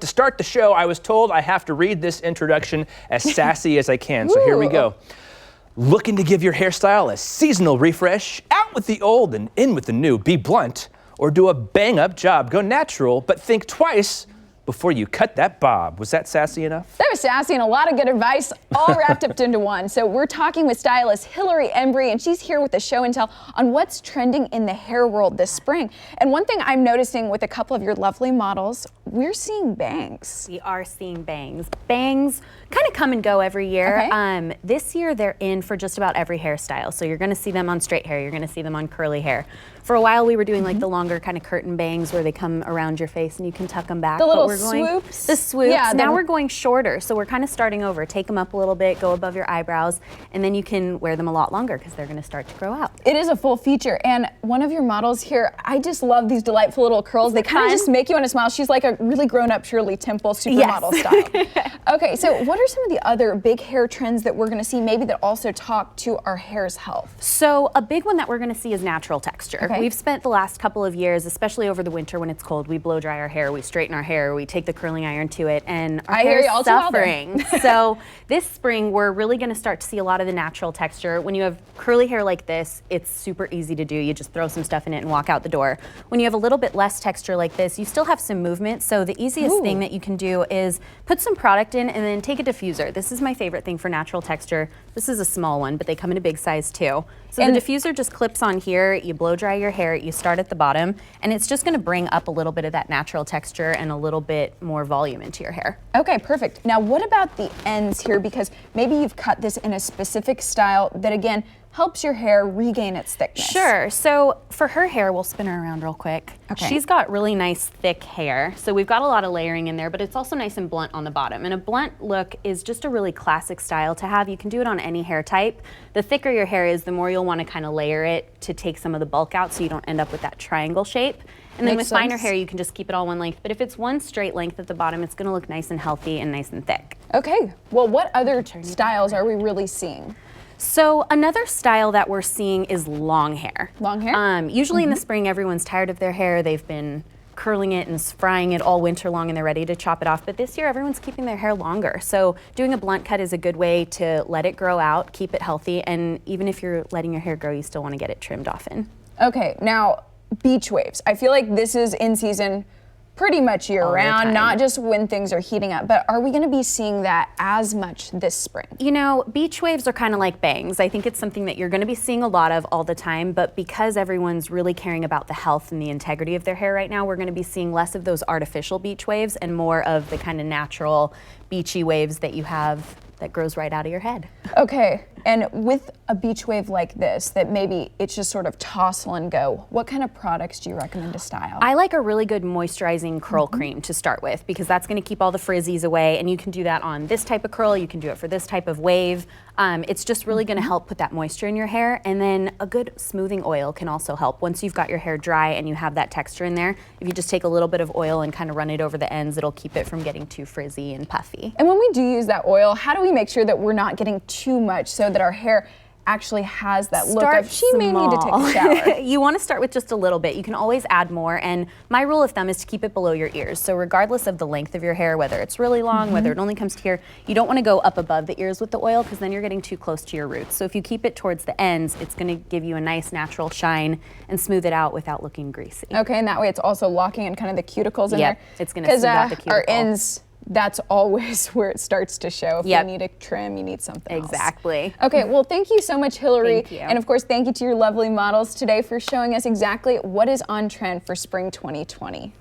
To start the show, I was told I have to read this introduction as sassy as I can, so here we go. Looking to give your hairstyle a seasonal refresh? Out with the old and in with the new. Be blunt or do a bang-up job. Go natural, but think twice before you cut that bob. Was that sassy enough? That was sassy and a lot of good advice, all wrapped up into one. So we're talking with stylist Hilary Embry, and she's here with the show and tell on what's trending in the hair world this spring. And one thing I'm noticing with a couple of your lovely models, we're seeing bangs. We are seeing bangs. Bangs kind of come and go every year. Okay. This year they're in for just about every hairstyle. So you're gonna see them on straight hair, you're gonna see them on curly hair. For a while we were doing like the longer kind of curtain bangs where they come around your face and you can tuck them back. The little swoops? The swoops. Yeah, now we're going shorter. So we're kind of starting over. Take them up a little bit, go above your eyebrows, and then you can wear them a lot longer because they're gonna start to grow out. It is a full feature. And one of your models here, I just love these delightful little curls. They kind of just make you want to smile. She's like a really grown-up Shirley Temple supermodel style. Okay, so what are some of the other big hair trends that we're gonna see maybe that also talk to our hair's health? So a big one that we're gonna see is natural texture. Okay. We've spent the last couple of years, especially over the winter when it's cold, we blow dry our hair, we straighten our hair, we take the curling iron to it, and our hair is suffering. So this spring, we're really gonna start to see a lot of the natural texture. When you have curly hair like this, it's super easy to do. You just throw some stuff in it and walk out the door. When you have a little bit less texture like this, you still have some movement. So the easiest thing that you can do is put some product in and then take a diffuser. This is my favorite thing for natural texture. This is a small one, but they come in a big size too. So the diffuser just clips on here, you blow dry your hair, you start at the bottom, and it's just gonna bring up a little bit of that natural texture and a little bit more volume into your hair. Okay, perfect. Now what about the ends here? Because maybe you've cut this in a specific style that again, helps your hair regain its thickness. Sure, so for her hair, we'll spin her around real quick. Okay. She's got really nice thick hair, so we've got a lot of layering in there, but it's also nice and blunt on the bottom. And a blunt look is just a really classic style to have. You can do it on any hair type. The thicker your hair is, the more you'll want to kind of layer it to take some of the bulk out so you don't end up with that triangle shape. And then with finer hair, you can just keep it all one length. But if it's one straight length at the bottom, it's gonna look nice and healthy and nice and thick. Okay, well what other styles are we really seeing? So another style that we're seeing is long hair. Long hair? Usually in the spring, everyone's tired of their hair. They've been curling it and frying it all winter long and they're ready to chop it off. But this year, everyone's keeping their hair longer. So doing a blunt cut is a good way to let it grow out, keep it healthy. And even if you're letting your hair grow, you still want to get it trimmed often. Okay, now beach waves. I feel like this is in season pretty much year round, not just when things are heating up, but are we gonna be seeing that as much this spring? You know, beach waves are kind of like bangs. I think it's something that you're gonna be seeing a lot of all the time, but because everyone's really caring about the health and the integrity of their hair right now, we're gonna be seeing less of those artificial beach waves and more of the kind of natural beachy waves that you have that grows right out of your head. Okay, and with a beach wave like this, that maybe it's just sort of toss and go, what kind of products do you recommend to style? I like a really good moisturizing curl cream to start with because that's gonna keep all the frizzies away, and you can do that on this type of curl, you can do it for this type of wave. It's just really gonna help put that moisture in your hair, and then a good smoothing oil can also help. Once you've got your hair dry and you have that texture in there, if you just take a little bit of oil and kind of run it over the ends, it'll keep it from getting too frizzy and puffy. And when we do use that oil, how do we make sure that we're not getting too much so that our hair actually has that look of she may need to take a shower? You want to start with just a little bit. You can always add more, and my rule of thumb is to keep it below your ears. So regardless of the length of your hair, whether it's really long, whether it only comes to here, you don't want to go up above the ears with the oil because then you're getting too close to your roots. So if you keep it towards the ends, it's going to give you a nice natural shine and smooth it out without looking greasy. Okay, and that way it's also locking in kind of the cuticles in there. It's going to smooth out the cuticle. Our ends, that's always where it starts to show. If you need a trim, you need something else. Exactly. Okay, well thank you so much, Hilary. Thank you. And of course, thank you to your lovely models today for showing us exactly what is on trend for spring 2020.